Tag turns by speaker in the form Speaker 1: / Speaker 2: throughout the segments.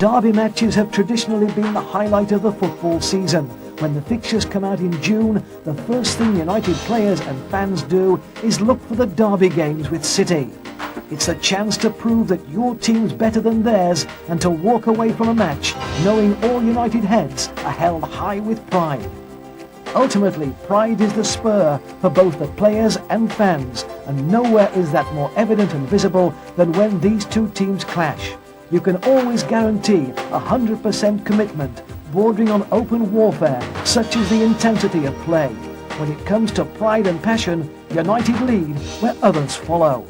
Speaker 1: Derby matches have traditionally been the highlight of the football season. When the fixtures come out in June, the first thing United players and fans do is look for the Derby games with City. It's a chance to prove that your team's better than theirs and to walk away from a match knowing all United heads are held high with pride. Ultimately, pride is the spur for both the players and fans, and nowhere is that more evident and visible than when these two teams clash. You can always guarantee 100% commitment, bordering on open warfare, such is the intensity of play. When it comes to pride and passion, United lead where others follow.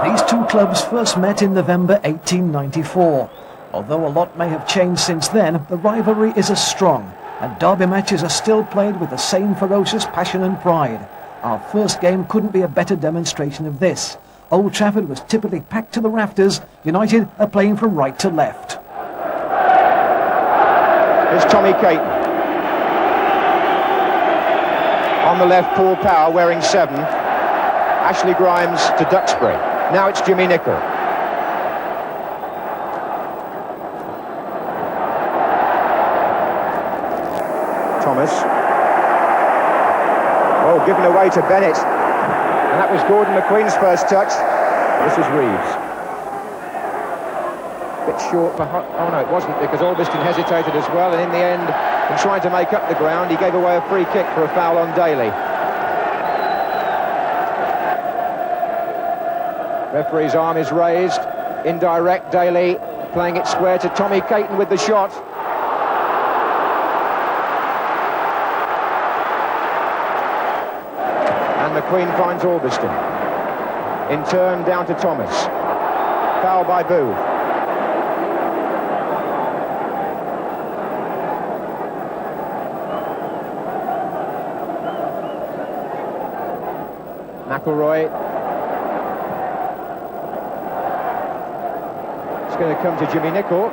Speaker 1: These two clubs first met in November 1894. Although a lot may have changed since then, the rivalry is as strong, and Derby matches are still played with the same ferocious passion and pride. Our first game couldn't be a better demonstration of this. Old Trafford was typically packed to the rafters. United are playing from right to left.
Speaker 2: Here's Tommy Caton. On the left, Paul Power wearing 7. Ashley Grimes to Duxbury. Now it's Jimmy Nicholl. Thomas. Oh, given away to Bennett. And that was Gordon McQueen's first touch. This is Reeves. Bit short for... Oh no, it wasn't, because Albiston hesitated as well, and in the end, in trying to make up the ground, he gave away a free kick for a foul on Daly. Referee's arm is raised. Indirect, Daly playing it square to Tommy Caton with the shot. McQueen finds Albiston. In turn, down to Thomas. Foul by Booth. McElroy. It's going to come to Jimmy Nicholl.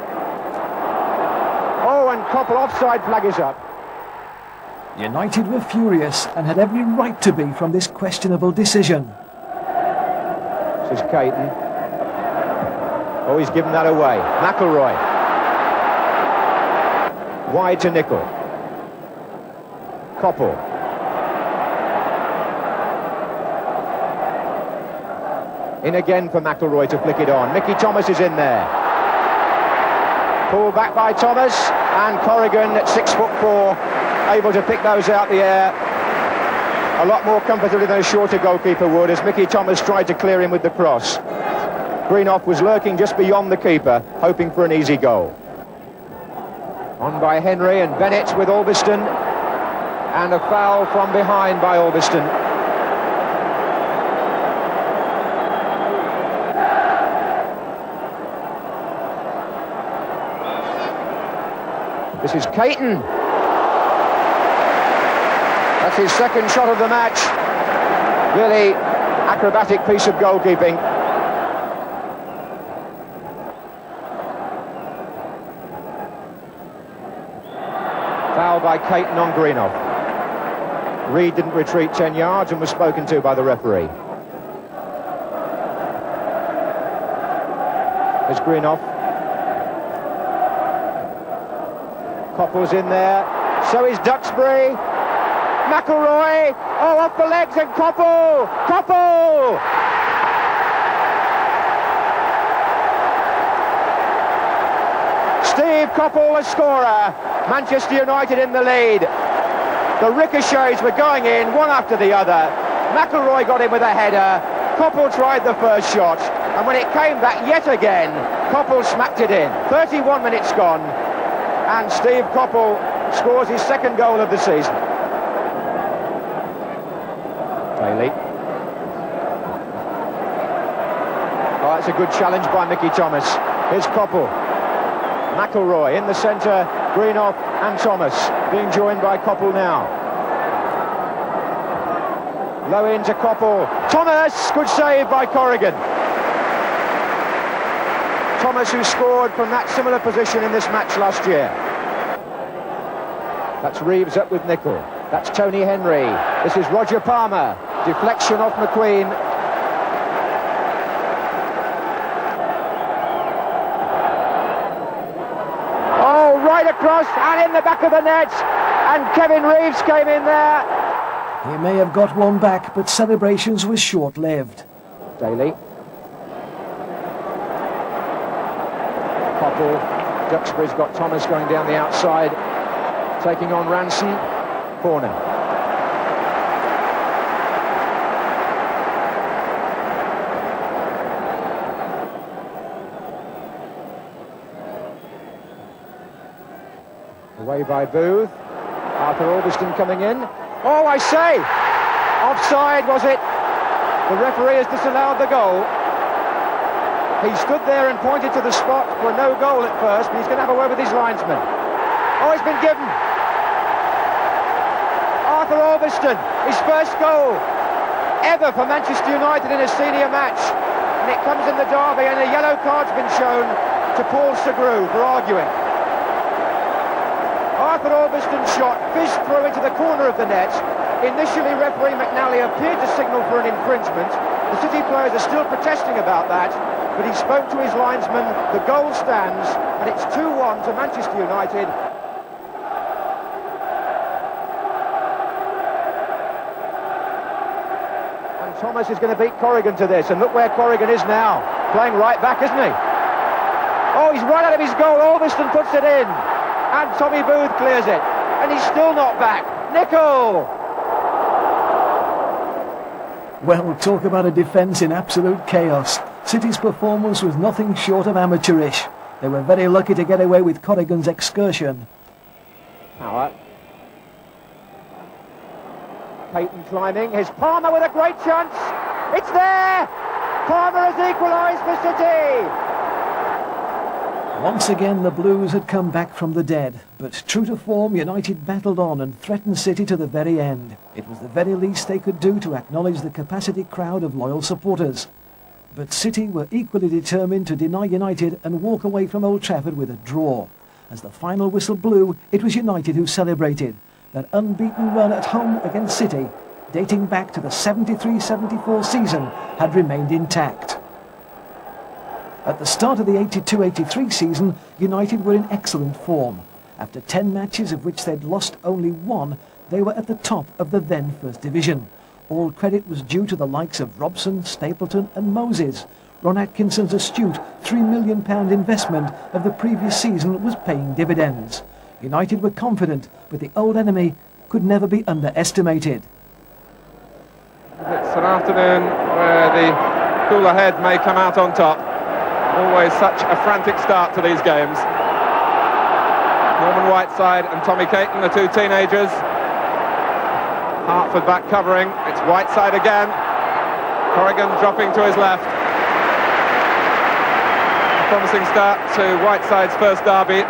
Speaker 2: Oh, and Koppel offside flag is up.
Speaker 1: United were furious and had every right to be from this questionable decision.
Speaker 2: This is Caton. Oh, he's given that away. McElroy. Wide to Nicholl. Koppel. In again for McElroy to flick it on. Mickey Thomas is in there. Pulled back by Thomas, and Corrigan at 6'4", able to pick those out the air a lot more comfortably than a shorter goalkeeper would, as Mickey Thomas tried to clear him with the cross. Greenough was lurking just beyond the keeper, hoping for an easy goal. On by Henry, and Bennett with Albiston, and a foul from behind by Albiston. This is Caton. That's his second shot of the match. Really acrobatic piece of goalkeeping. Foul by Caton on Greenough. Reed didn't retreat 10 yards and was spoken to by the referee. There's Greenough. Koppel's in there. So is Duxbury. McElroy, oh, off the legs, and Koppel! Koppel! Steve Koppel, the scorer. Manchester United in the lead. The ricochets were going in, one after the other. McElroy got in with a header. Koppel tried the first shot, and when it came back yet again, Koppel smacked it in. 31 minutes gone, and Steve Koppel scores his second goal of the season. Bailey. Oh, that's a good challenge by Mickey Thomas. Here's Koppel. McElroy in the centre, Greenough and Thomas being joined by Koppel now. Low into Koppel. Thomas, good save by Corrigan. Thomas, who scored from that similar position in this match last year. That's Reeves up with Nicholl. That's Tony Henry. This is Roger Palmer. Deflection off McQueen. wide across and in the back of the net, and Kevin Reeves came in there.
Speaker 1: He may have got one back, but celebrations were short-lived.
Speaker 2: Daly. Popple. Duxbury's got Thomas going down the outside, taking on Ranson. Corner. Away by Booth. Arthur Albiston coming in. Oh, I say! Offside, was it? The referee has disallowed the goal. He stood there and pointed to the spot for no goal at first, but he's going to have a word with his linesman. Oh, it's been given. Arthur Albiston, his first goal ever for Manchester United in a senior match. And it comes in the derby, and a yellow card's been shown to Paul Segru for arguing. Arthur Albiston's shot fizzed through into the corner of the net. Initially, referee McNally appeared to signal for an infringement. The City players are still protesting about that, but he spoke to his linesman. The goal stands, and it's 2-1 to Manchester United. And Thomas is going to beat Corrigan to this, and look where Corrigan is now. Playing right back, isn't he? Oh, he's right out of his goal. Albiston puts it in. And Tommy Booth clears it. And he's still not back. Nicol!
Speaker 1: Well, talk about a defence in absolute chaos. City's performance was nothing short of amateurish. They were very lucky to get away with Corrigan's excursion.
Speaker 2: Power. Payton climbing. Here's Palmer with a great chance. It's there! Palmer has equalised for City!
Speaker 1: Once again, the Blues had come back from the dead, but true to form, United battled on and threatened City to the very end. It was the very least they could do to acknowledge the capacity crowd of loyal supporters. But City were equally determined to deny United and walk away from Old Trafford with a draw. As the final whistle blew, it was United who celebrated. That unbeaten run at home against City, dating back to the 73-74 season, had remained intact. At the start of the 82-83 season, United were in excellent form. After 10 matches of which they'd lost only one, they were at the top of the then First Division. All credit was due to the likes of Robson, Stapleton and Moses. Ron Atkinson's astute £3 million investment of the previous season was paying dividends. United were confident, but the old enemy could never be underestimated.
Speaker 3: It's an afternoon where the cooler head may come out on top. Always such a frantic start to these games. Norman Whiteside and Tommy Caton, the two teenagers. Hartford back covering. It's Whiteside again. Corrigan dropping to his left. A promising start to Whiteside's first derby.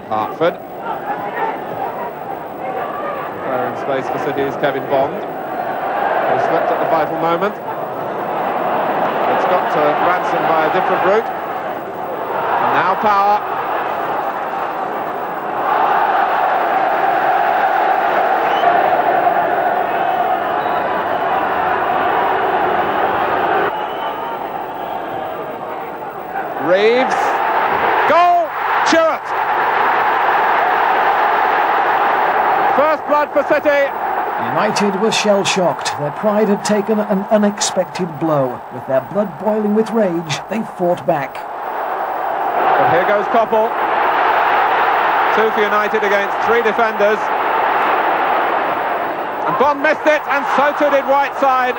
Speaker 3: Hartford. Clearing space for City's Kevin Bond. He slipped at the vital moment. It's got to Ranson by a different route. And now Power. Reeves. Goal! Chewett! First blood for City.
Speaker 1: United were shell-shocked. Their pride had taken an unexpected blow. With their blood boiling with rage, they fought back.
Speaker 3: But here goes Koppel. 2 for United against 3 defenders. And Bond missed it, and so too did Whiteside.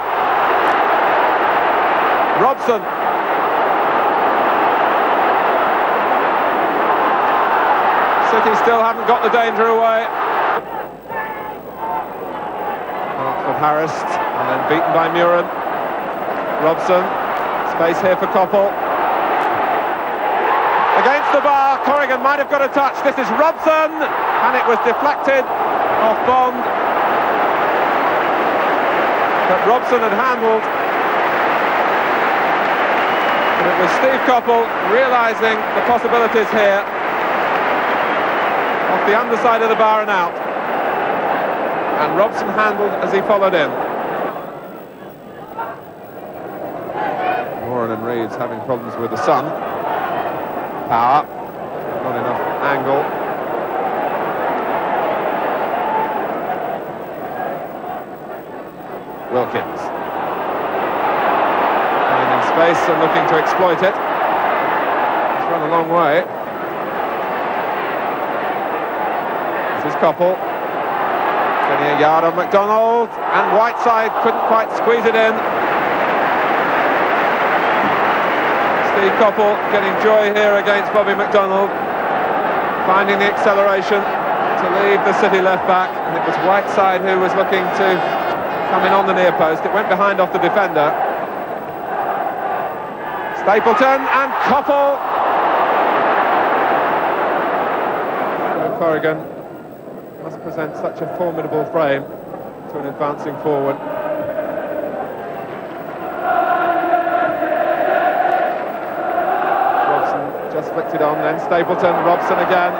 Speaker 3: Robson. City still haven't got the danger away. Harassed and then beaten by Muren. Robson, space here for Koppel. Against the bar, Corrigan might have got a touch. This is Robson, and it was deflected off Bond. But Robson had handled. And it was Steve Koppel realising the possibilities here. Off the underside of the bar and out. And Robson handled as he followed in. Moran and Reeves having problems with the sun. Power, not enough angle. Wilkins. Finding space and looking to exploit it. He's run a long way. This is Koppel. Getting a yard on McDonald, and Whiteside couldn't quite squeeze it in. Steve Koppel getting joy here against Bobby McDonald, finding the acceleration to leave the City left back, and it was Whiteside who was looking to come in on the near post. It went behind off the defender. Stapleton and Koppel. Corrigan must present such a formidable frame to an advancing forward. Robson just flicked it on, then Stapleton, Robson again.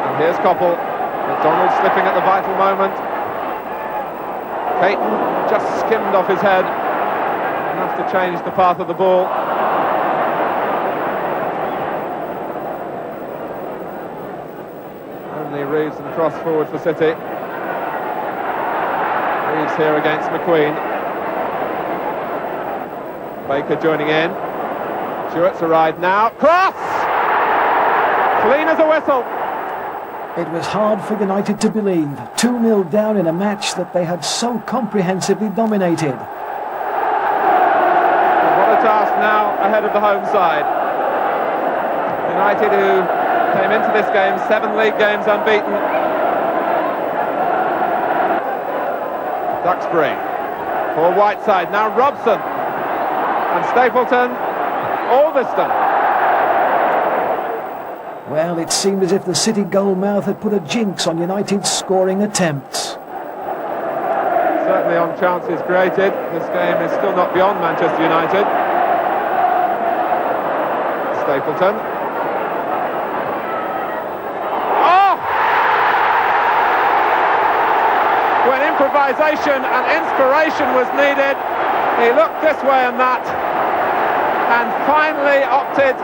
Speaker 3: And here's Koppel. McDonald slipping at the vital moment. Caton just skimmed off his head, enough to change the path of the ball. Only Reeves and cross forward for City. Reeves here against McQueen. Baker joining in. Stewart's arrived now. Cross! Clean as a whistle.
Speaker 1: It was hard for United to believe. 2-0 down in a match that they had so comprehensively dominated.
Speaker 3: What a task now ahead of the home side. United, who came into this game 7 league games unbeaten. Duxbury for Whiteside. Now Robson and Stapleton. Alveston.
Speaker 1: Well, it seemed as if the City goalmouth had put a jinx on United's scoring attempts.
Speaker 3: Certainly on chances created. This game is still not beyond Manchester United. Stapleton. Oh! When improvisation and inspiration was needed, he looked this way and that, and finally opted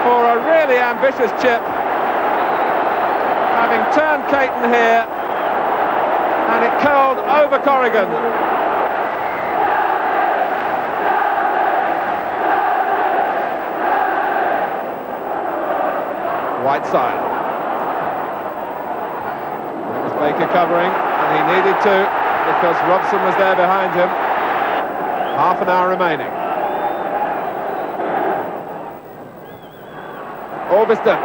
Speaker 3: for a really ambitious chip, having turned Caton here, and it curled over Corrigan. Whiteside. It was Baker covering, and he needed to, because Robson was there behind him. Half an hour remaining. Alveston.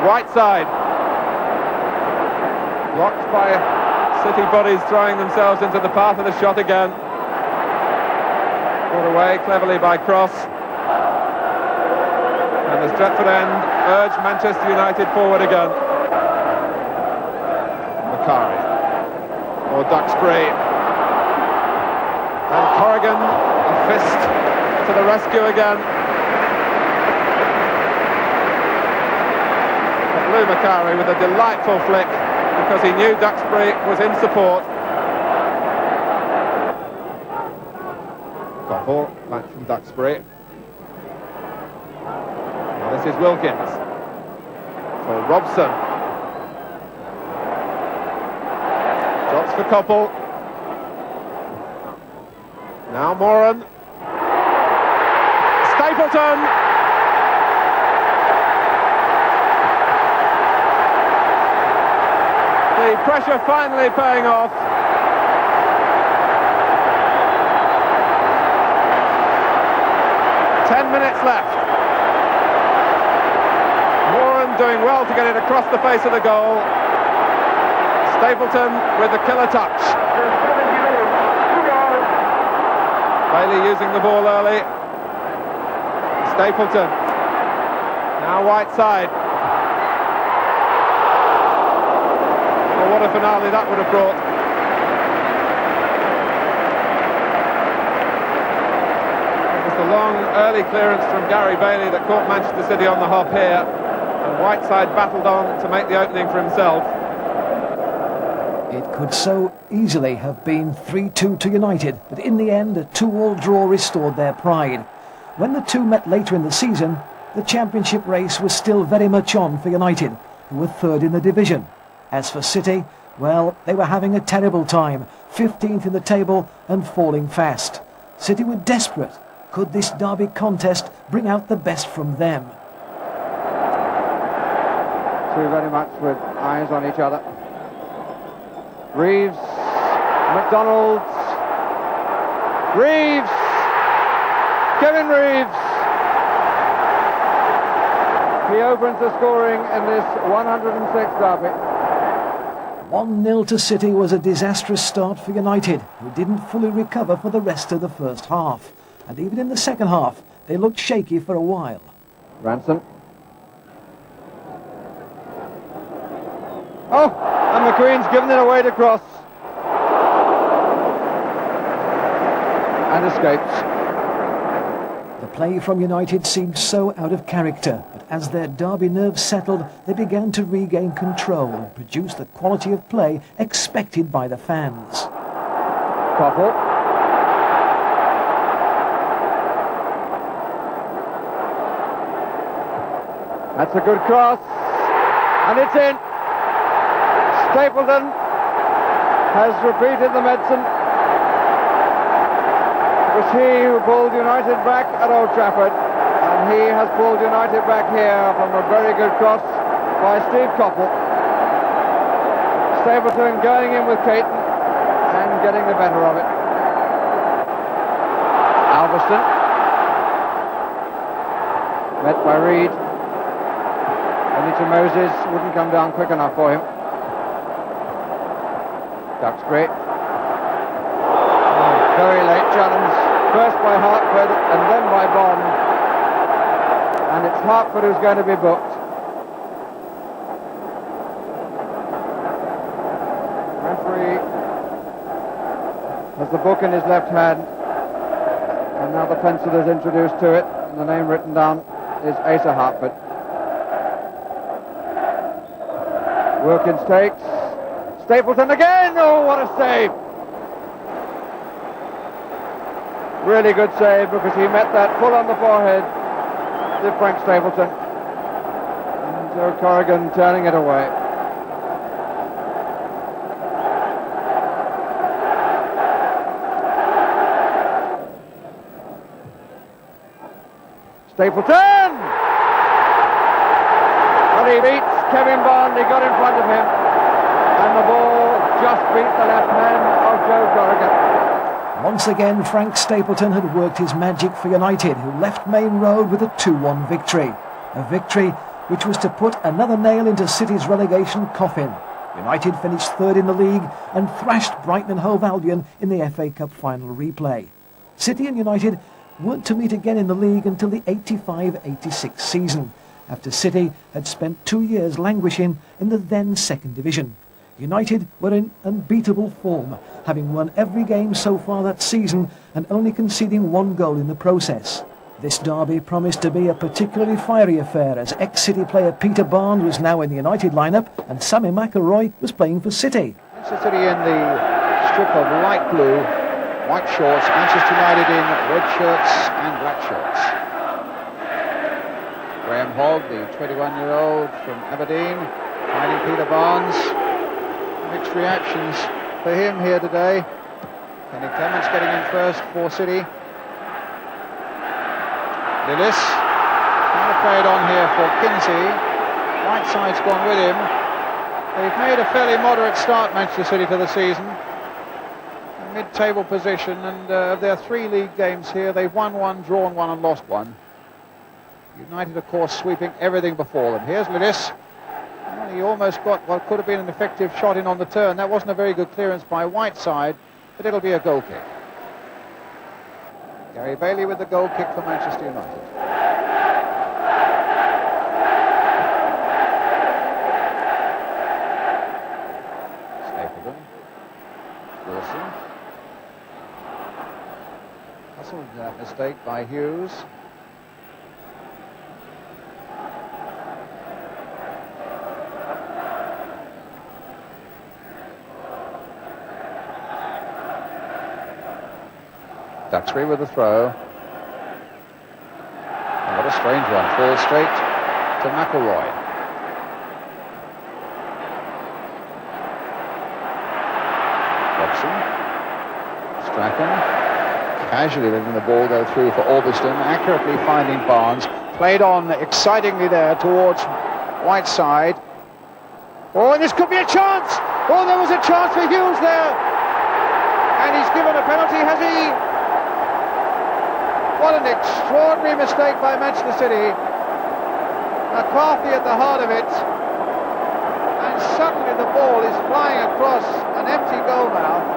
Speaker 3: Whiteside. Blocked by City bodies throwing themselves into the path of the shot again. Brought away cleverly by Cross. And the Stretford end urged Manchester United forward again. Macari. Or Duxbury. And Corrigan, a fist to the rescue again. Lou Macari with a delightful flick because he knew Duxbury was in support. Koppel back from Duxbury. Now this is Wilkins for Robson. Drops for Koppel. Now Moran. Stapleton. The pressure finally paying off. 10 minutes left. Moran doing well to get it across the face of the goal. Stapleton with the killer touch. Bailey using the ball early. Stapleton. Now Whiteside. What a finale that would have brought. It was the long early clearance from Gary Bailey that caught Manchester City on the hop here, and Whiteside battled on to make the opening for himself.
Speaker 1: It could so easily have been 3-2 to United, but in the end a 2-2 draw restored their pride. When the two met later in the season, the championship race was still very much on for United, who were third in the division. As for City, well, they were having a terrible time, 15th in the table and falling fast. City were desperate. Could this derby contest bring out the best from them?
Speaker 4: Two very much with eyes on each other. Reeves, McDonald, Reeves, Kevin Reeves. He opens the scoring in this 106th derby.
Speaker 1: 1-0 to City was a disastrous start for United, who didn't fully recover for the rest of the first half. And even in the second half, they looked shaky for a while.
Speaker 4: Ranson. Oh, and McQueen's given it away to Cross. And escapes.
Speaker 1: The play from United seemed so out of character, but as their derby nerves settled, they began to regain control and produce the quality of play expected by the fans.
Speaker 4: Koppel. That's a good cross. And it's in. Stapleton has repeated the medicine. It was he who pulled United back at Old Trafford, and he has pulled United back here from a very good cross by Steve Koppel. Stapleton going in with Caton and getting the better of it. Alveston met by Reed. Only to Moses, wouldn't come down quick enough for him. Duxbury. Very late challenge, first by Hartford and then by Bond. And it's Hartford who's going to be booked. Referee has the book in his left hand, and now the pencil is introduced to it, and the name written down is Asa Hartford. Wilkins takes. Stapleton again! Oh, what a save! Really good save, because he met that full on the forehead, did Frank Stapleton. And Joe Corrigan turning it away. Stapleton! And he beats Kevin Bond, he got in front of him. And the ball just beat the left hand of Joe Corrigan.
Speaker 1: Once again, Frank Stapleton had worked his magic for United, who left Main Road with a 2-1 victory. A victory which was to put another nail into City's relegation coffin. United finished third in the league and thrashed Brighton and Hove Albion in the FA Cup final replay. City and United weren't to meet again in the league until the 85-86 season, after City had spent 2 years languishing in the then second division. United were in unbeatable form, having won every game so far that season and only conceding 1 goal in the process. This derby promised to be a particularly fiery affair, as ex-City player Peter Barnes was now in the United lineup and Sammy McIlroy was playing for City.
Speaker 5: Manchester City in the strip of light blue, white shorts, Manchester United in red shirts and black shirts. Graham Hogg, the 21-year-old from Aberdeen, finding Peter Barnes. Mixed reactions for him here today. Kenny Clements getting in first for City. Lillis trying to play it on here for Kinsey. Whiteside's gone with him. They've made a fairly moderate start, Manchester City, to the season. A mid-table position, and of their 3 league games here, they've won 1, drawn 1 and lost 1. United, of course, sweeping everything before them. Here's Lillis. Well, he almost got what could have been an effective shot in on the turn. That wasn't a very good clearance by Whiteside, but it'll be a goal kick. Gary Bailey with the goal kick for Manchester United. Stapleton. Wilson. Hustled that mistake by Hughes. Duxbury with the throw. And what a strange one. Falls straight to McElroy. Robson. Strachan. Casually letting the ball go through for Orbiston. Accurately finding Barnes. Played on excitingly there towards Whiteside. Oh, and this could be a chance! Oh, there was a chance for Hughes there! And he's given a penalty, has he? What an extraordinary mistake by Manchester City. McCarthy at the heart of it. And suddenly the ball is flying across an empty goal mouth.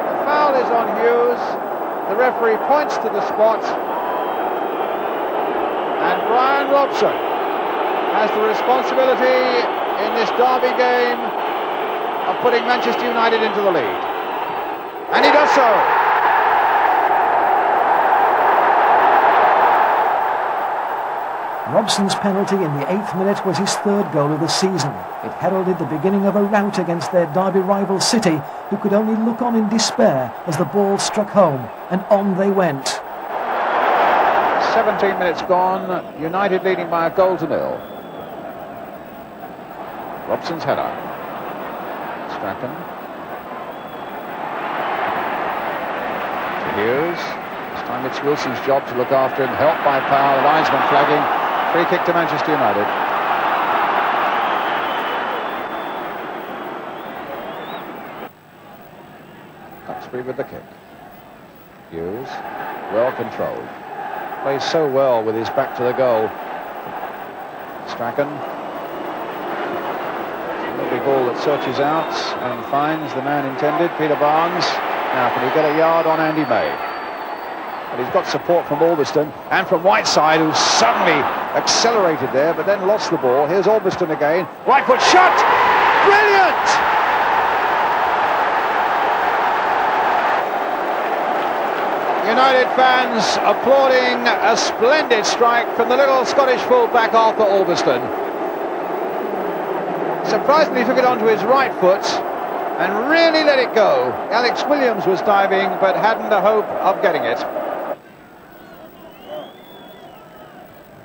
Speaker 5: The foul is on Hughes. The referee points to the spot. And Brian Robson has the responsibility in this derby game of putting Manchester United into the lead. And he does so.
Speaker 1: Robson's penalty in the 8th minute was his 3rd goal of the season. It heralded the beginning of a rout against their derby rival City, who could only look on in despair as the ball struck home, and on they went.
Speaker 5: 17 minutes gone, United leading by a goal to nil. Robson's header. Strachan. To Hughes. This time it's Wilson's job to look after him. Helped by Powell. Linesman flagging. Free kick to Manchester United. Duxbury with the kick. Hughes. Well controlled. Plays so well with his back to the goal. Strachan. Lovely ball that searches out and finds the man intended, Peter Barnes. Now can he get a yard on Andy May? But he's got support from Orbiston and from Whiteside, who suddenly accelerated there but then lost the ball. Here's Orbiston again. Right foot shot! Brilliant! United fans applauding a splendid strike from the little Scottish full-back Arthur Orbiston. Surprisingly took it onto his right foot and really let it go. Alex Williams was diving but hadn't a hope of getting it.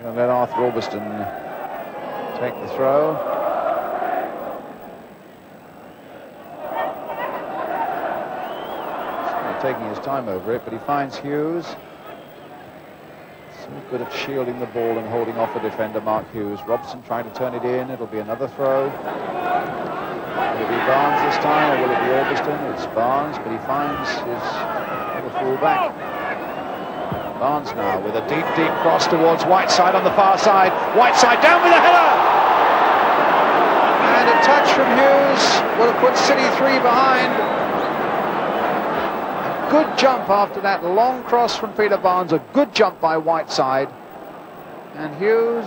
Speaker 5: Going to let Arthur Orbiston take the throw. Taking his time over it, but he finds Hughes. So good at shielding the ball and holding off a defender, Mark Hughes. Robson trying to turn it in. It'll be another throw. Will it be Barnes this time, or will it be Orbiston? It's Barnes, but he finds his other full-back. Barnes now with a deep, deep cross towards Whiteside on the far side. Whiteside down with a header! And a touch from Hughes will have put City 3 behind. Good jump after that long cross from Peter Barnes, a good jump by Whiteside, and Hughes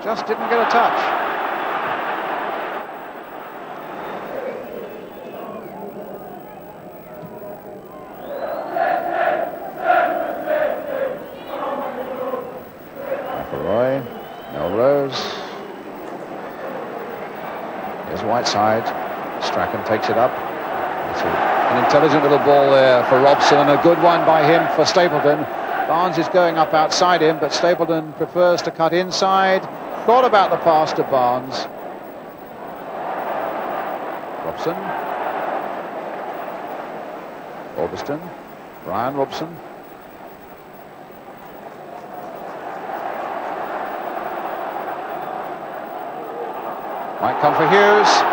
Speaker 5: just didn't get a touch. McElroy, Melrose, here's Whiteside, Strachan takes it up. An intelligent little ball there for Robson and a good one by him for Stapleton. Barnes is going up outside him, but Stapleton prefers to cut inside. Thought about the pass to Barnes. Robson. Orbiston. Brian Robson. Might come for Hughes.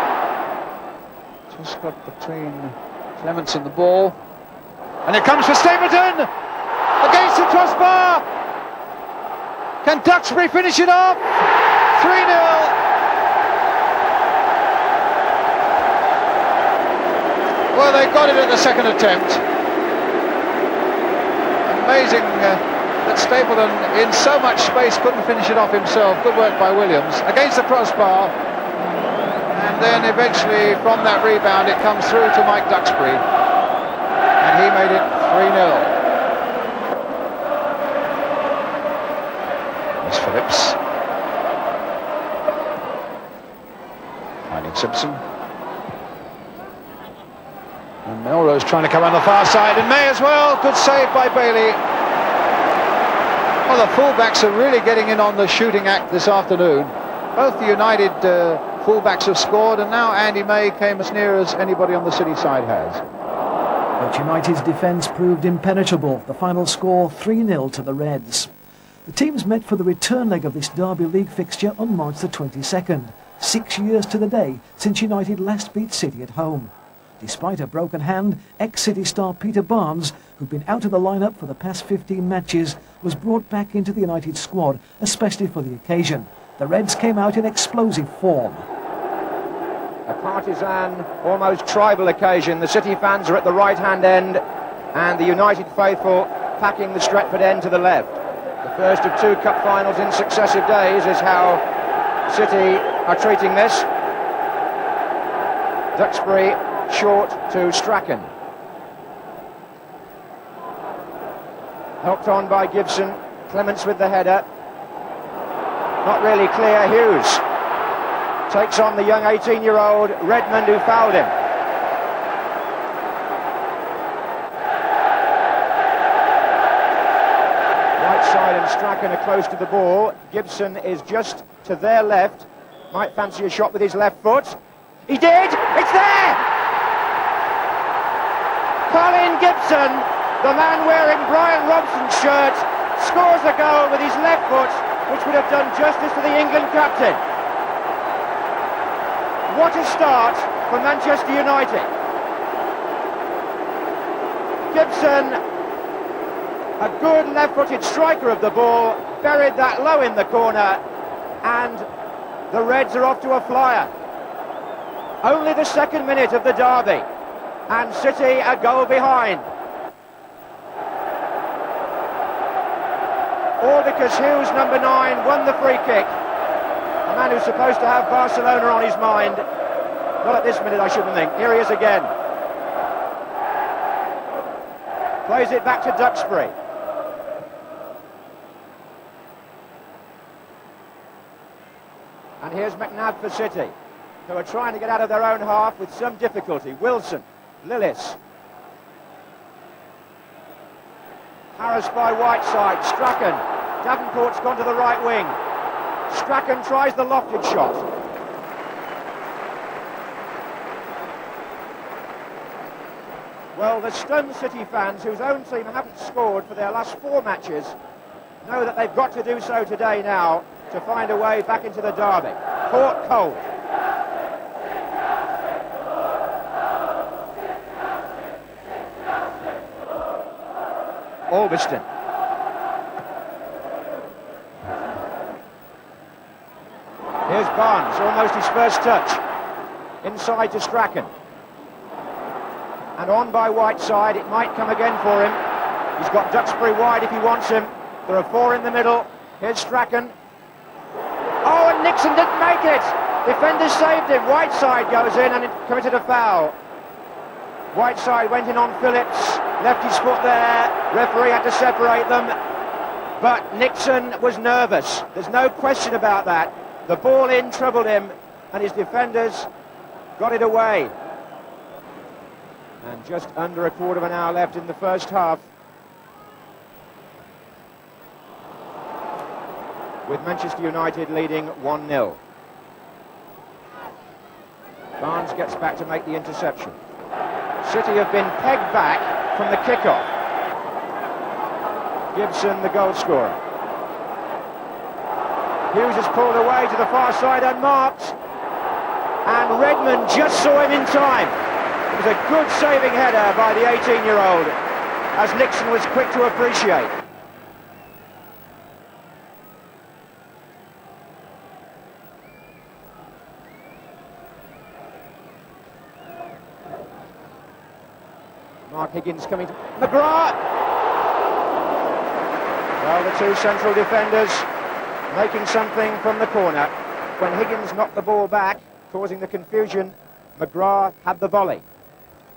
Speaker 5: Just got between Clements and the ball, and it comes for Stapleton against the crossbar. Can Duxbury finish it off? 3-0. Well, they got it at the second attempt. Amazing that Stapleton, in so much space, couldn't finish it off himself. Good work by Williams against the crossbar. And then eventually from that rebound it comes through to Mike Duxbury, and he made it 3-0. Miss Phillips finding Simpson. And Melrose trying to come on the far side, and may as well. Good save by Bailey. Well, the fullbacks are really getting in on the shooting act this afternoon. Both the United fullbacks have scored, and now Andy May came as near as anybody on the City side has.
Speaker 1: But United's defence proved impenetrable. The final score 3-0 to the Reds. The teams met for the return leg of this Derby League fixture on March the 22nd, 6 years to the day since United last beat City at home. Despite a broken hand, ex-City star Peter Barnes, who'd been out of the lineup for the past 15 matches, was brought back into the United squad, especially for the occasion. The Reds came out in explosive form.
Speaker 2: A partisan, almost tribal occasion. The City fans are at the right-hand end, and the United faithful packing the Stretford end to the left. The first of 2 cup finals in successive days is how City are treating this. Duxbury short to Strachan. Helped on by Gibson. Clements with the header. Not really clear. Hughes takes on the young 18-year-old Redmond, who fouled him. Right side and Strachan are close to the ball. Gibson is just to their left. Might fancy a shot with his left foot. He did! It's there! Colin Gibson, the man wearing Brian Robson's shirt, scores a goal with his left foot, which would have done justice to the England captain. What a start for Manchester United. Gibson, a good left-footed striker of the ball, buried that low in the corner, and the Reds are off to a flyer. Only the 2nd minute of the derby, and City a goal behind. All because Hughes, number 9, won the free kick. A man who's supposed to have Barcelona on his mind. Not at this minute, I shouldn't think. Here he is again. Plays it back to Duxbury. And here's McNabb for City, who are trying to get out of their own half with some difficulty. Wilson, Lillis. Harris by Whiteside, Strachan. Davenport's gone to the right wing. Strachan tries the lofted shot. Well, the stunned City fans, whose own team haven't scored for their last 4 matches, know that they've got to do so today now to find a way back into the derby. Caught cold. Albiston. Here's Barnes, almost his first touch. Inside to Strachan. And on by Whiteside, it might come again for him. He's got Duxbury wide if he wants him. There are 4 in the middle. Here's Strachan. Oh, and Nixon didn't make it! Defenders saved him. Whiteside goes in and committed a foul. Whiteside went in on Phillips, left his foot there. Referee had to separate them. But Nixon was nervous. There's no question about that. The ball in troubled him, and his defenders got it away. And just under a quarter of an hour left in the first half, with Manchester United leading 1-0. Barnes gets back to make the interception. City have been pegged back from the kickoff. Gibson, the goal scorer. Hughes is pulled away to the far side unmarked, and Redmond just saw him in time. It was a good saving header by the 18-year-old, as Nixon was quick to appreciate. Mark Higgins coming to McGrath. Well, the 2 central defenders making something from the corner. When Higgins knocked the ball back, causing the confusion, McGrath had the volley.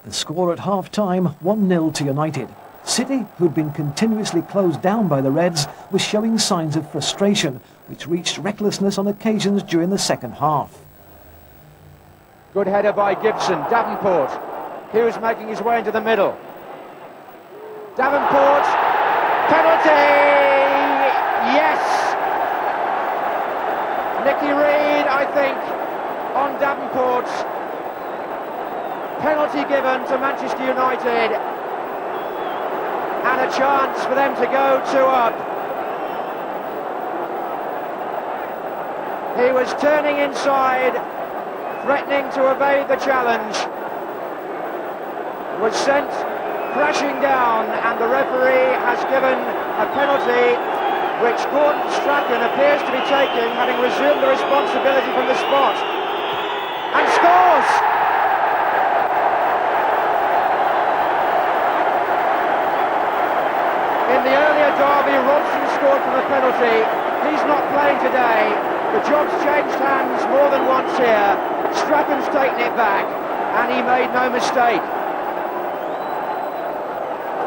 Speaker 1: The score at half-time, 1-0 to United. City, who'd been continuously closed down by the Reds, was showing signs of frustration, which reached recklessness on occasions during the second half.
Speaker 2: Good header by Gibson. Davenport Hughes making his way into the middle. Davenport, penalty! Yes! Nicky Reed, I think, on Davenport. Penalty given to Manchester United. And a chance for them to go 2-up. He was turning inside, threatening to evade the challenge. Was sent crashing down, and the referee has given a penalty which Gordon Strachan appears to be taking, having resumed the responsibility from the spot, and scores! In the earlier derby, Robson scored from a penalty. He's not playing today. The job's changed hands more than once here. Strachan's taken it back, and he made no mistake.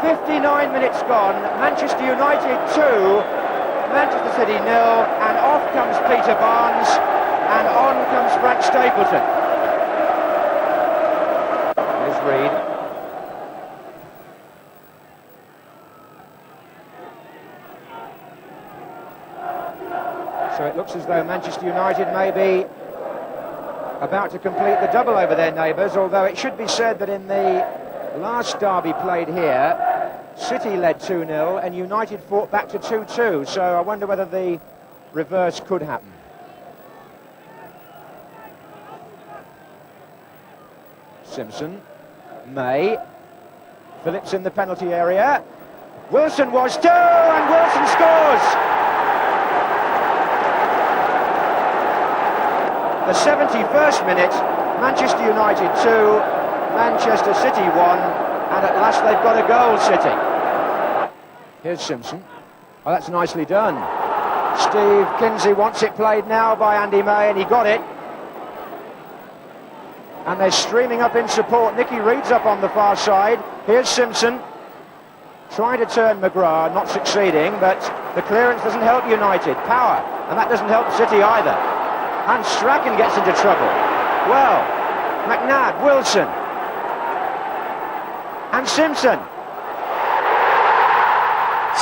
Speaker 2: 59 minutes gone, Manchester United 2, Manchester City 0, and off comes Peter Barnes, and on comes Frank Stapleton. Here's Reed. So it looks as though Manchester United may be about to complete the double over their neighbours, although it should be said that in the last derby played here, City led 2-0 and United fought back to 2-2, so I wonder whether the reverse could happen. Simpson, May, Phillips in the penalty area, Wilson was too, and Wilson scores! The 71st minute, Manchester United 2, Manchester City 1, and at last they've got a goal, City. Here's Simpson. Oh, that's nicely done. Steve Kinsey wants it played now by Andy May, and he got it. And they're streaming up in support. Nicky Reed's up on the far side. Here's Simpson, trying to turn McGrath, not succeeding, but the clearance doesn't help United. Power, and that doesn't help City either. And Strachan gets into trouble. Well, McNabb, Wilson, and Simpson.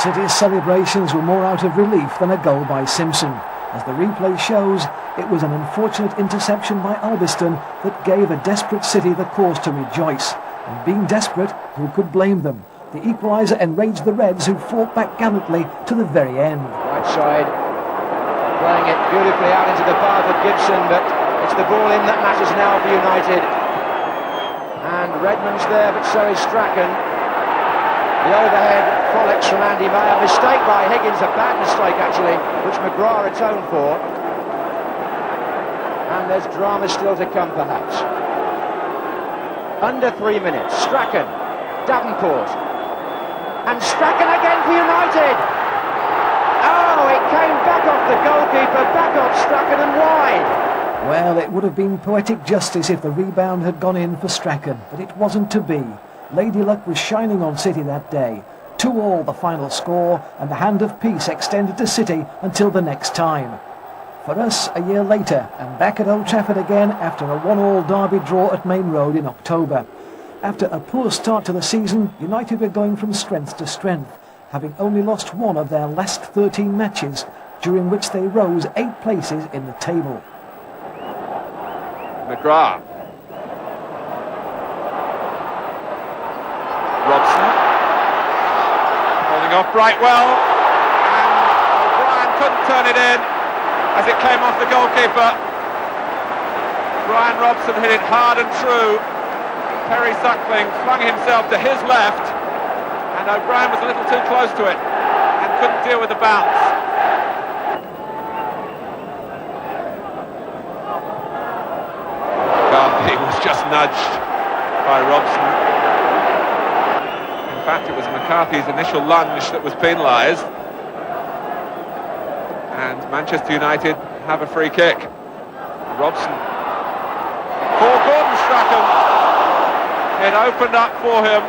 Speaker 1: City's celebrations were more out of relief than a goal by Simpson. As the replay shows, it was an unfortunate interception by Albiston that gave a desperate City the cause to rejoice. And being desperate, who could blame them? The equaliser enraged the Reds, who fought back gallantly to the very end.
Speaker 2: Right side, playing it beautifully out into the path of Gibson, but it's the ball in that matters now for United. And Redmond's there, but so is Strachan. The overhead frolics from Andy May. A mistake by Higgins, a bad mistake actually, which McGrath atoned for. And there's drama still to come perhaps. Under 3 minutes, Strachan, Davenport, and Strachan again for United. Oh, it came back off the goalkeeper, back off Strachan and wide.
Speaker 1: Well, it would have been poetic justice if the rebound had gone in for Strachan, but it wasn't to be. Lady Luck was shining on City that day. 2-2 the final score, and the hand of peace extended to City until the next time. For us, a year later, and back at Old Trafford again after a 1-1 derby draw at Main Road in October. After a poor start to the season, United were going from strength to strength, having only lost one of their last 13 matches, during which they rose 8 places in the table.
Speaker 3: McGrath. Robson. Holding off Brightwell. And O'Brien couldn't turn it in as it came off the goalkeeper. Brian Robson hit it hard and true. Perry Suckling flung himself to his left, and O'Brien was a little too close to it and couldn't deal with the bounce. He was just nudged by Robson. In fact, it was McCarthy's initial lunge that was penalised. And Manchester United have a free kick. Robson. For Gordon Strachan. It opened up for him.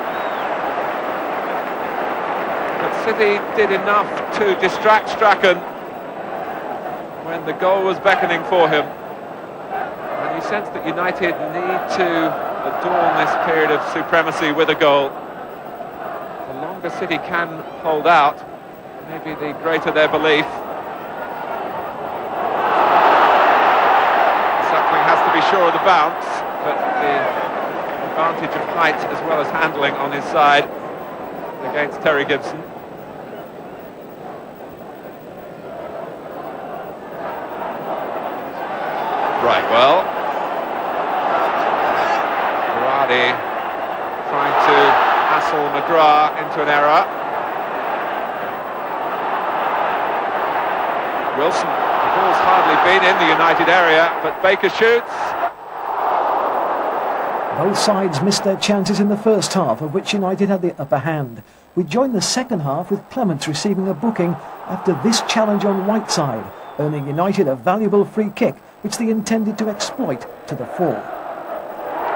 Speaker 3: But City did enough to distract Strachan when the goal was beckoning for him. And you sense that United need to adorn this period of supremacy with a goal. The longer City can hold out, maybe the greater their belief. Suckling has to be sure of the bounce, but the advantage of height as well as handling on his side against Terry Gibson. Right, well, Berardi trying to hassle McGrath into an error. Wilson, the ball's hardly been in the United area, but Baker shoots.
Speaker 1: Both sides missed their chances in the first half, of which United had the upper hand. We joined the second half with Clements receiving a booking after this challenge on Whiteside, earning United a valuable free kick, which they intended to exploit to the full.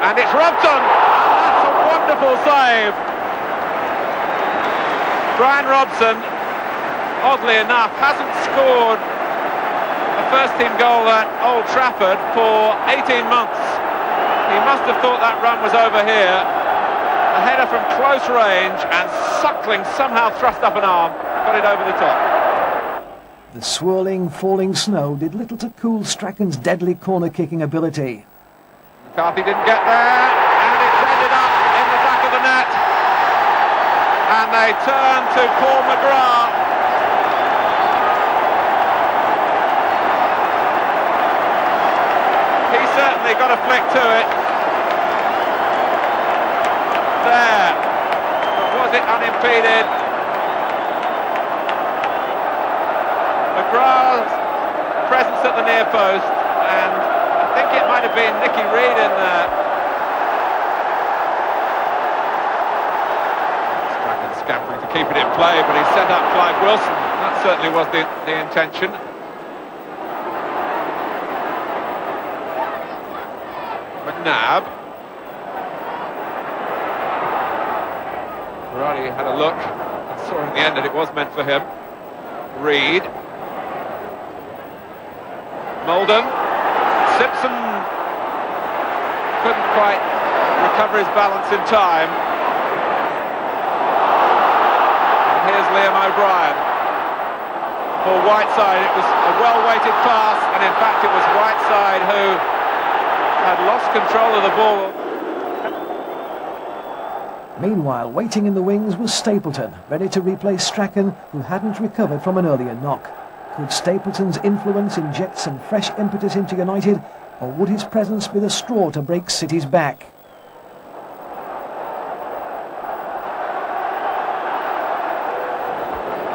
Speaker 3: And it's Robson! That's a wonderful save! Brian Robson, oddly enough, hasn't scored a first-team goal at Old Trafford for 18 months. He must have thought that run was over here. A header from close range, and Suckling somehow thrust up an arm, got it over the top.
Speaker 1: The swirling, falling snow did little to cool Strachan's deadly corner-kicking ability.
Speaker 3: McCarthy didn't get there, and it's ended up in the back of the net. And they turn to Paul McGrath. He certainly got a flick to it. There. But was it unimpeded? McGrath's presence at the near post, and I think it might have been Nicky Reid in there. Strachan scampering to keep it in play, but he set up Clive Wilson. That certainly was the intention. McNabb. Berardi had a look and saw in the end that it was meant for him. Reid. Molden. Simpson couldn't quite recover his balance in time. And here's Liam O'Brien. For Whiteside, it was a well-weighted pass, and in fact it was Whiteside who had lost control of the ball.
Speaker 1: Meanwhile, waiting in the wings was Stapleton, ready to replace Strachan, who hadn't recovered from an earlier knock. Could Stapleton's influence inject some fresh impetus into United, or would his presence be the straw to break City's back?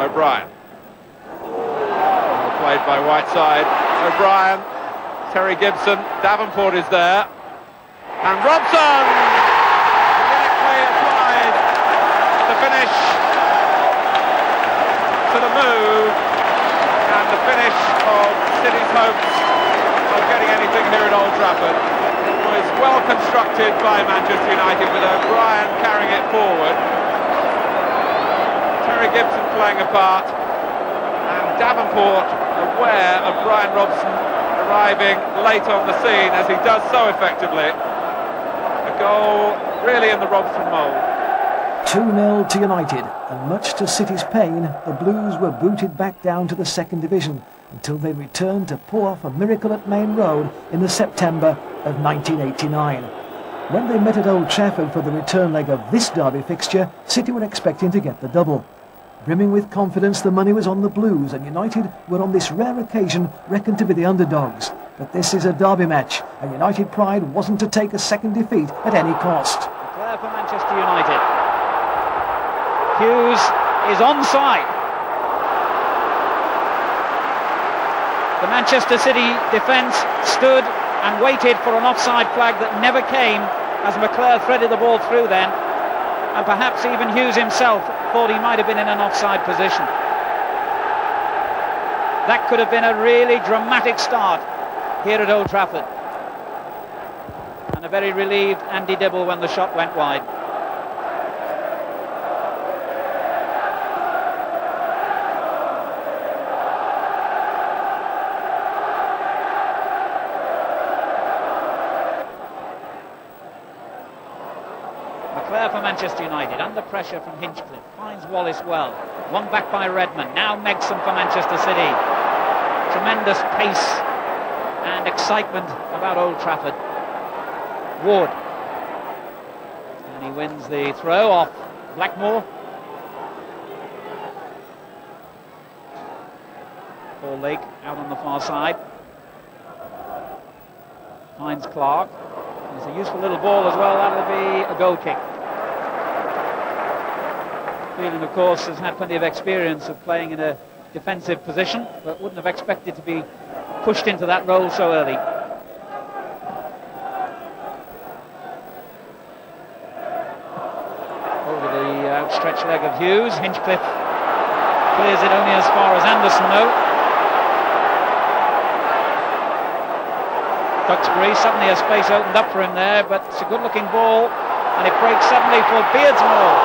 Speaker 3: O'Brien. Well played by Whiteside. O'Brien, Terry Gibson, Davenport is there. And Robson! Directly applied to finish to the move. And the finish of City's hopes of getting anything here at Old Trafford. It was well constructed by Manchester United, with O'Brien carrying it forward. Terry Gibson playing a part, and Davenport aware of Brian Robson arriving late on the scene, as he does so effectively. A goal really in the Robson mould.
Speaker 1: 2-0 to United, and much to City's pain, the Blues were booted back down to the second division until they returned to pull off a miracle at Main Road in the September of 1989. When they met at Old Trafford for the return leg of this derby fixture, City were expecting to get the double. Brimming with confidence, the money was on the Blues, and United were on this rare occasion reckoned to be the underdogs. But this is a derby match, and United pride wasn't to take a second defeat at any cost.
Speaker 6: Clear for Manchester United. Hughes is onside. The Manchester City defence stood and waited for an offside flag that never came, as McClare threaded the ball through then, and perhaps even Hughes himself thought he might have been in an offside position. That could have been a really dramatic start here at Old Trafford, and a very relieved Andy Dibble when the shot went wide. McClare for Manchester United, under pressure from Hinchcliffe, finds Wallace well. One back by Redmond, now Megson for Manchester City. Tremendous pace and excitement about Old Trafford. Ward. And he wins the throw off Blackmore. Paul Lake out on the far side. Finds Clark. It's a useful little ball as well. That'll be a goal kick. Phelan, of course, has had plenty of experience of playing in a defensive position, but wouldn't have expected to be pushed into that role so early. Over the outstretched leg of Hughes. Hinchcliffe clears it only as far as Anderson, though. Duxbury, suddenly a space opened up for him there, but it's a good-looking ball, and it breaks suddenly for Beardsmore.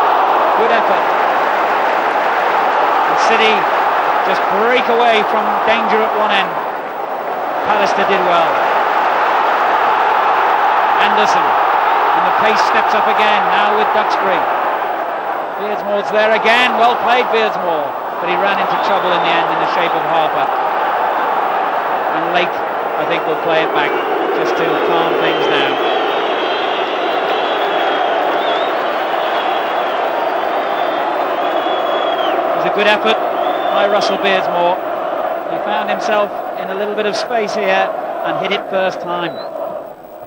Speaker 6: Good effort. And City just break away from danger at one end. Pallister did well. Anderson, and the pace steps up again, now with Duxbury. Beardsmore's there again, well played Beardsmore, but he ran into trouble in the end in the shape of Harper. And Lake, I think, will play it back just to calm things down. It was a good effort by Russell Beardsmore. He found himself in a little bit of space here and hit it first time.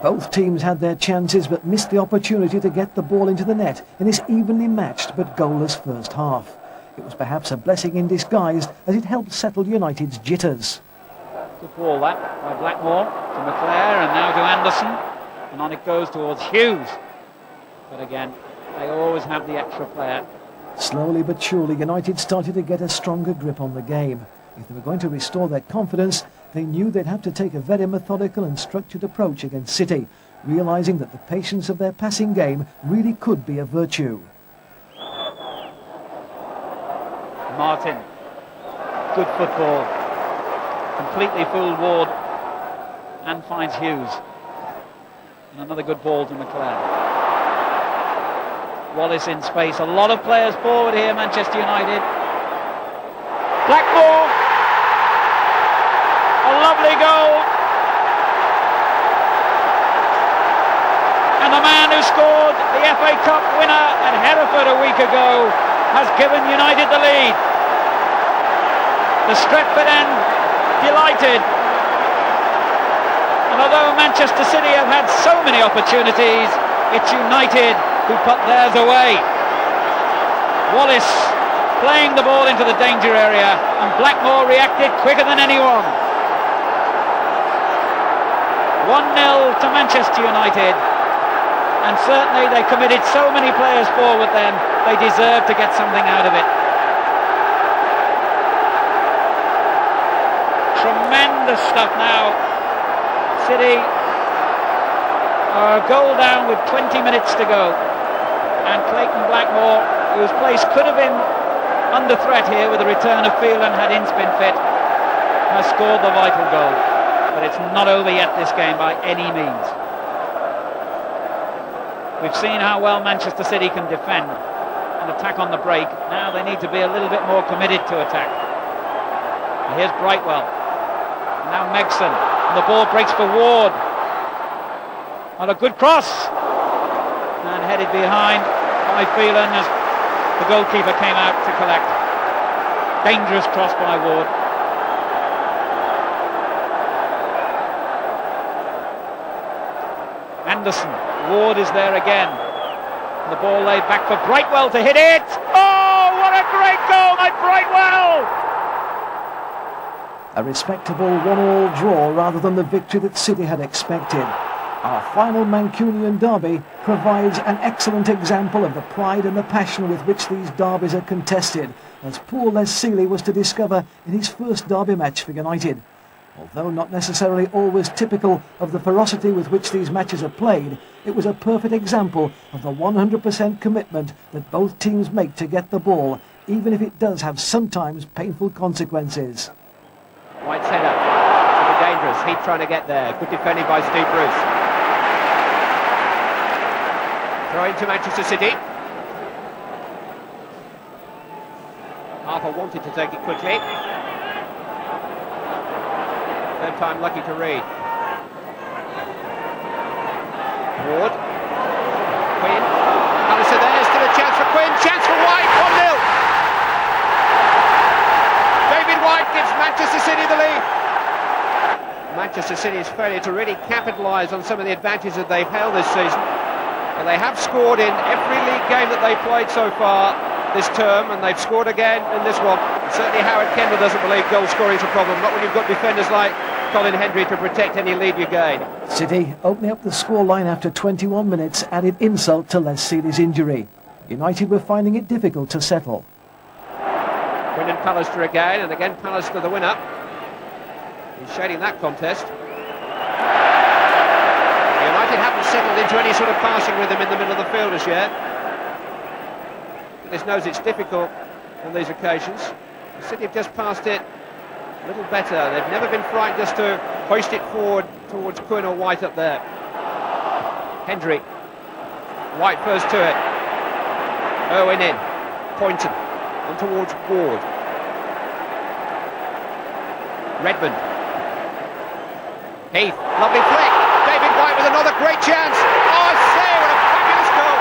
Speaker 1: Both teams had their chances but missed the opportunity to get the ball into the net in this evenly matched but goalless first half. It was perhaps a blessing in disguise as it helped settle United's jitters.
Speaker 6: Good ball that by Blackmore to McClare and now to Anderson, and on it goes towards Hughes. But again, they always have the extra player.
Speaker 1: Slowly but surely United started to get a stronger grip on the game. If they were going to restore their confidence, they knew they'd have to take a very methodical and structured approach against City, realising that the patience of their passing game really could be a virtue.
Speaker 6: Martin, good football. Completely fooled Ward and finds Hughes. And another good ball to McClare. Wallace in space. A lot of players forward here, Manchester United. Blackmore. A lovely goal. And the man who scored the FA Cup winner at Hereford a week ago has given United the lead. The Stretford end delighted, and although Manchester City have had so many opportunities, it's United who put theirs away. Wallace playing the ball into the danger area, and Blackmore reacted quicker than anyone. 1-0 to Manchester United, and certainly they committed so many players forward then, they deserve to get something out of it. Tremendous stuff now. City are a goal down with 20 minutes to go, and Clayton Blackmore, whose place could have been under threat here with the return of Phelan had Ince been fit, has scored the vital goal. But it's not over yet, this game, by any means. We've seen how well Manchester City can defend and attack on the break. Now they need to be a little bit more committed to attack. And here's Brightwell. Now Megson, and the ball breaks for Ward. On a good cross, and headed behind by Phelan as the goalkeeper came out to collect. Dangerous cross by Ward. Anderson, Ward is there again. And the ball laid back for Brightwell to hit it. Oh, what a great goal by Brightwell!
Speaker 1: A respectable 1-1 draw rather than the victory that City had expected. Our final Mancunian derby provides an excellent example of the pride and the passion with which these derbies are contested, as poor Les Sealey was to discover in his first derby match for United. Although not necessarily always typical of the ferocity with which these matches are played, it was a perfect example of the 100% commitment that both teams make to get the ball, even if it does have sometimes painful consequences.
Speaker 2: White's header, could be dangerous. Heat trying to get there. Good defending by Steve Bruce.
Speaker 7: Throw into Manchester City. Harper wanted to take it quickly. Third time lucky to read. Ward. Quinn. Allison there, still a chance for Quinn. Chance for White, 1-0. David White gives Manchester City the lead. Manchester City's failure to really capitalise on some of the advantages that they've held this season. But they have scored in every league game that they've played so far this term, and they've scored again in this one. Certainly Howard Kendall doesn't believe goal scoring is a problem, not when you've got defenders like Colin Hendry to protect any lead you gain.
Speaker 1: City, opening up the scoreline after 21 minutes, added insult to Les Sealy's injury. United were finding it difficult to settle.
Speaker 7: Quinn and Pallister again, and again Pallister the winner. He's shading that contest. United haven't settled into any sort of passing rhythm in the middle of the field as yet. This knows it's difficult on these occasions. The City have just passed it a little better. They've never been frightened just to hoist it forward towards Quinn or White up there. Hendry. White first to it. Owen in. Poynton. On towards Ward. Redmond. Heath. Lovely flick. David White with another great chance. Oh, I say, what a fabulous goal.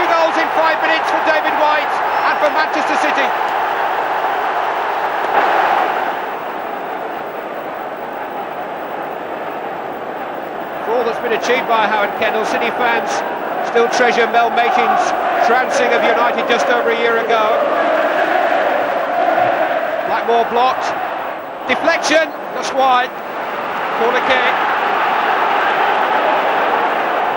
Speaker 7: 2 goals in 5 minutes for David White and for Manchester City. For all that's been achieved by Howard Kendall, City fans still treasure Mel Makin's trouncing of United just over a year ago. Blackmore blocked. Deflection, that's wide. Corner kick.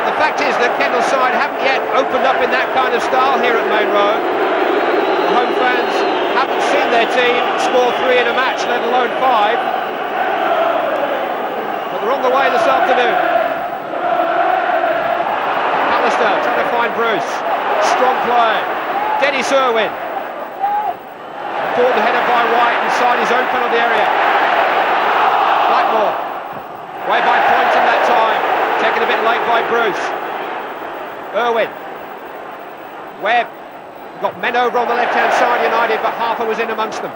Speaker 7: The fact is that Kendall's side haven't yet opened up in that kind of style here at Main Road. The home fans haven't seen their team score 3 in a match, let alone 5. But they're on the way this afternoon. Pallister trying to find Bruce. Strong play. Dennis Irwin. Important header by White inside his own penalty area. Blackmore. Way by Poynton that time. Taken a bit late by Bruce. Irwin. Webb. Got men over on the left-hand side United, but Harper was in amongst them.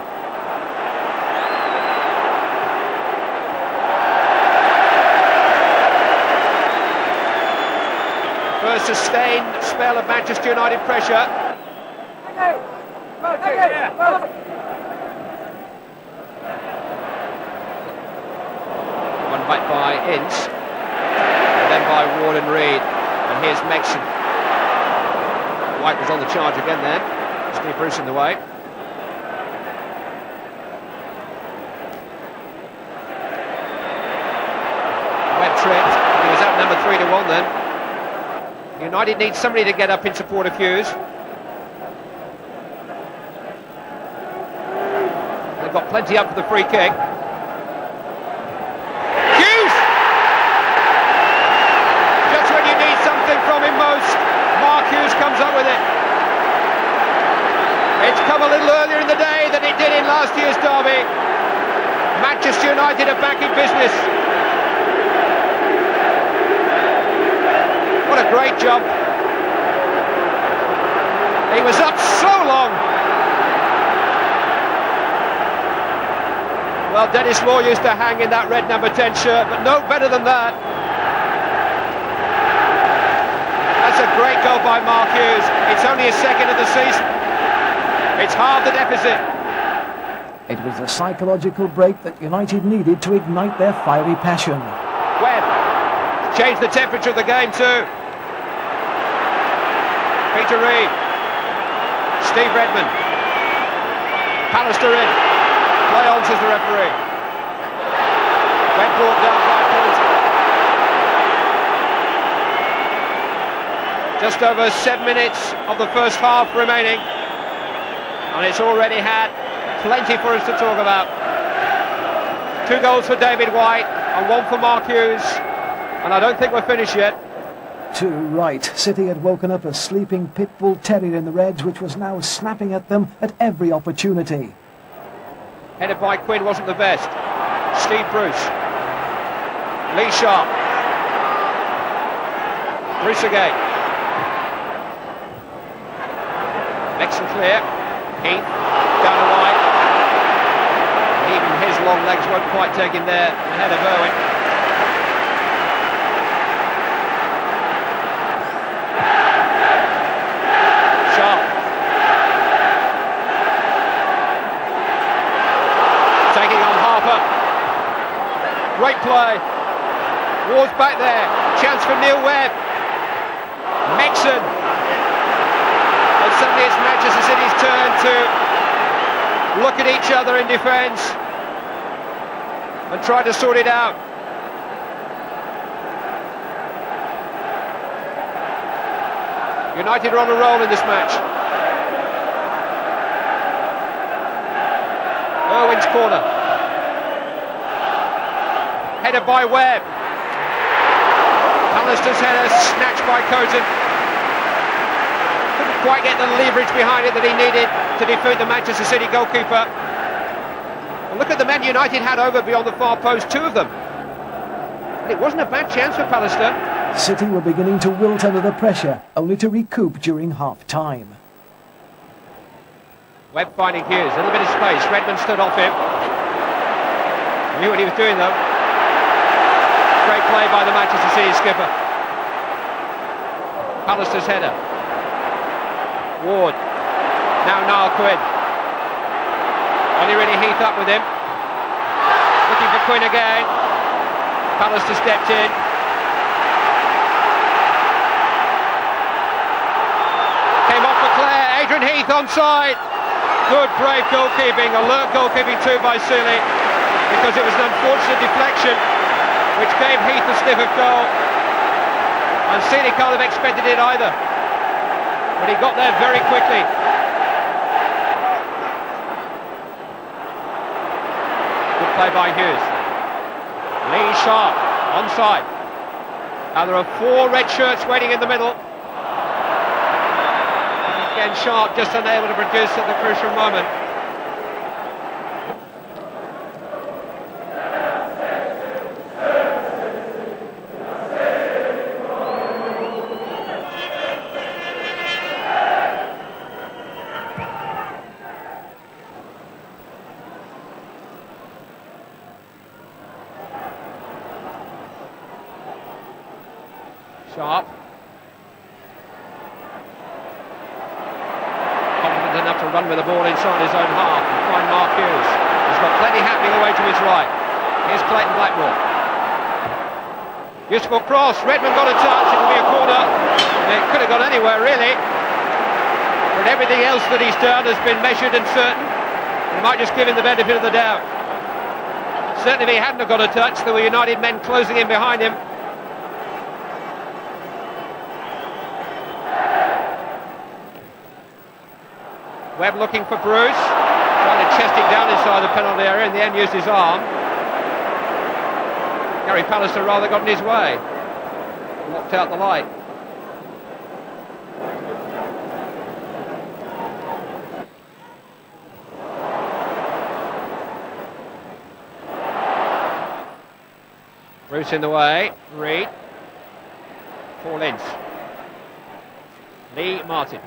Speaker 7: First sustained spell of Manchester United pressure. One back by Ince, and then by Ward and Reid, and here's Megson. White was on the charge again then. Steve Bruce in the way. Webb tripped. He was up number 3-1 then. United needs somebody to get up in support of Hughes. They've got plenty up for the free kick. Hughes! Just when you need something from him most, Mark Hughes comes up with it. It's come a little earlier in the day than it did in last year's derby. Manchester United are back in business. What a great jump. He was up so long. Well, Dennis Moore used to hang in that red number 10 shirt, but no better than that. That's a great goal by Mark Hughes. It's only his second of the season. It's half the deficit.
Speaker 1: It was a psychological break that United needed to ignite their fiery passion.
Speaker 7: Webb changed the temperature of the game too. Peter Reid, Steve Redmond, Pallister in. Play on, says the referee. Webb brought down by Poynton. Just over 7 minutes of the first half remaining, and it's already had plenty for us to talk about. 2 goals for David White and 1 for Mark Hughes, and I don't think we're finished yet.
Speaker 1: Too right. City had woken up a sleeping pit bull terrier in the Reds, which was now snapping at them at every opportunity.
Speaker 7: Headed by Quinn wasn't the best. Steve Bruce. Lee Sharp. Bruce again. Makes him clear. Heath down the line. Even his long legs won't quite take him there ahead of Irwin. Sharp. Taking on Harper. Great play. Ward's back there. Chance for Neil Webb. Mixon. And suddenly it's Manchester City's turn to look at each other in defence and try to sort it out. United are on a roll in this match. Irwin's corner. Header by Webb. Pallister's header snatched by Coton. Couldn't quite get the leverage behind it that he needed to defeat the Manchester City goalkeeper. And look at the men United had over beyond the far post, two of them. And it wasn't a bad chance for Pallister.
Speaker 1: City were beginning to wilt under the pressure, only to recoup during half-time.
Speaker 7: Webb finding Hughes, a little bit of space. Redmond stood off him. Knew what he was doing though. Great play by the Manchester City skipper. Pallister's header. Ward. Now Niall Quinn. Only really Heath up with him. Looking for Quinn again. Pallister stepped in. Came off for Clare. Adrian Heath onside. Good brave goalkeeping. Alert goalkeeping too by Seeley, because it was an unfortunate deflection which gave Heath a sniff of goal. And Seeley can't have expected it either. But he got there very quickly. Good play by Hughes. Lee Sharp, onside. Now there are four red shirts waiting in the middle. Again, Sharp just unable to produce at the crucial moment. Sharp. Confident enough to run with the ball inside his own half and find Mark Hughes. He's got plenty happening away to his right. Here's Clayton Blackmore. Useful cross. Redmond got a touch. It'll be a corner. It could have gone anywhere really. But everything else that he's done has been measured and certain. You might just give him the benefit of the doubt. Certainly if he hadn't have got a touch, there were United men closing in behind him. Webb looking for Bruce, trying to chest it down inside the penalty area, in the end used his arm. Gary Pallister rather got in his way, locked out the light. Bruce in the way, Reed, Paul Ince, Lee Martin.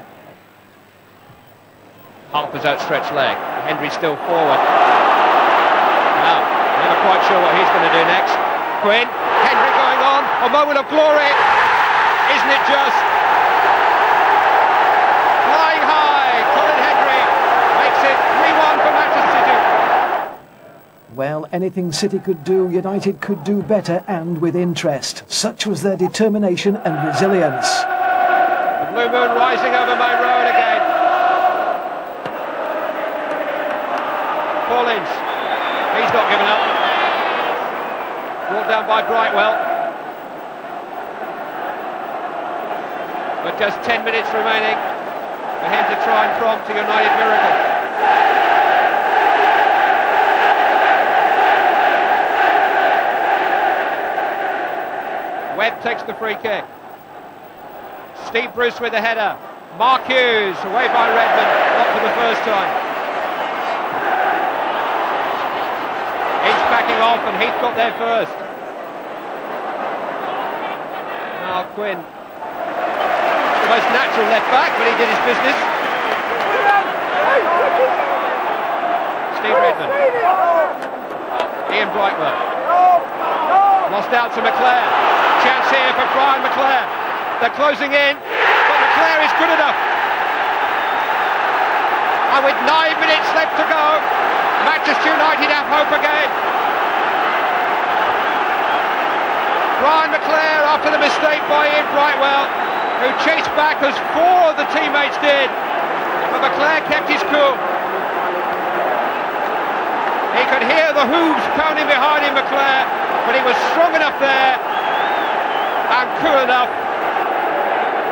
Speaker 7: Harper's outstretched leg. Hendry still forward. Now, never quite sure what he's going to do next. Quinn, Hendry going on. A moment of glory. Isn't it just? Flying high. Colin Hendry makes it 3-1 for Manchester City.
Speaker 1: Well, anything City could do, United could do better and with interest. Such was their determination and resilience.
Speaker 7: The blue moon rising over Main Road again. Collins, he's not given up. Brought down by Brightwell. But just 10 minutes remaining for him to try and prompt a United miracle. Webb takes the free kick. Steve Bruce with the header. Mark Hughes away by Redmond, not for the first time. Backing off and Heath got there first. Now Quinn most natural left back, but he did his business. Steve Redmond. Ian Brightwell. Lost out to McClare. Chance here for Brian McClare. They're closing in, but McClare is good enough. And with 9 minutes left to go, Manchester United have hope again. Brian McClare after the mistake by Ian Brightwell, who chased back as 4 of the teammates did, but McClare kept his cool. He could hear the hooves pounding behind him, McClare, but he was strong enough there and cool enough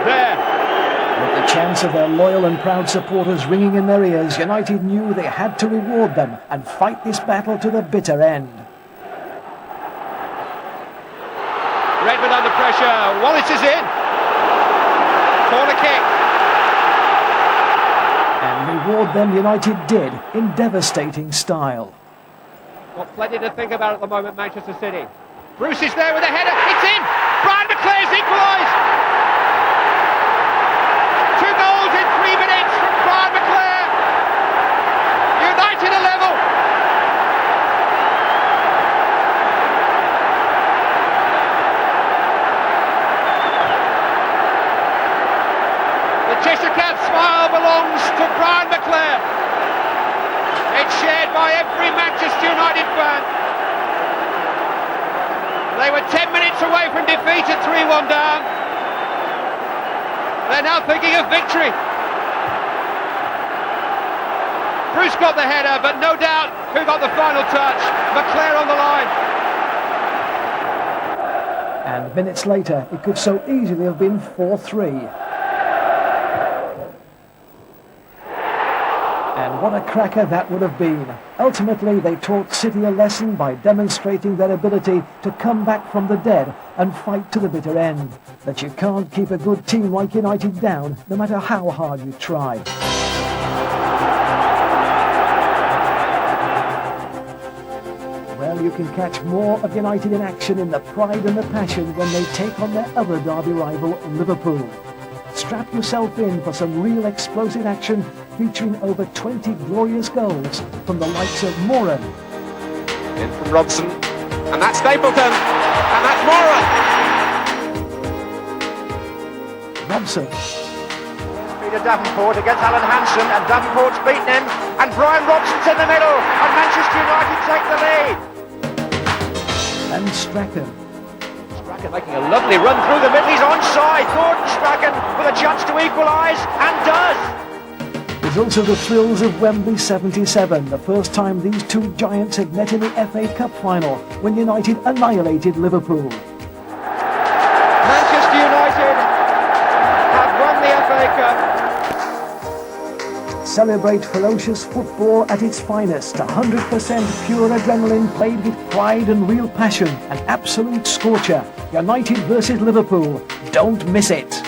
Speaker 7: there.
Speaker 1: With the chants of their loyal and proud supporters ringing in their ears, United knew they had to reward them and fight this battle to the bitter end.
Speaker 7: Redmond under pressure, Wallace is in. Corner kick.
Speaker 1: And reward them United did in devastating style.
Speaker 7: Got plenty to think about at the moment, Manchester City. Bruce is there with a header, it's in! Brian McClare's equalised! 2 goals in 3 minutes from Brian McClare! United are level! The Cheshire Cat smile belongs to Brian McClare. It's shared by every Manchester United fan. They were 10 minutes away from defeat at 3-1 down. They're now thinking of victory. Bruce got the header, but no doubt who got the final touch. McClare on the line.
Speaker 1: And minutes later, it could so easily have been 4-3. And what a cracker that would have been. Ultimately, they taught City a lesson by demonstrating their ability to come back from the dead and fight to the bitter end. That you can't keep a good team like United down, no matter how hard you try. Well, you can catch more of United in action in the pride and the passion when they take on their other derby rival, Liverpool. Strap yourself in for some real explosive action featuring over 20 glorious goals from the likes of Moran.
Speaker 3: In from Robson, and that's Stapleton, and that's Moran.
Speaker 1: Robson.
Speaker 2: Peter Davenport against Alan Hansen, and Davenport's beaten him, and Brian Robson's in the middle, and Manchester United take the lead.
Speaker 1: And Strachan.
Speaker 2: Strachan making a lovely run through the middle, he's onside. Gordon Strachan with a chance to equalise, and does.
Speaker 1: There's also the thrills of Wembley 77, the first time these two giants had met in the FA Cup final, when United annihilated Liverpool.
Speaker 2: Manchester United have won the FA Cup.
Speaker 1: Celebrate ferocious football at its finest, 100% pure adrenaline played with pride and real passion, an absolute scorcher. United versus Liverpool. Don't miss it.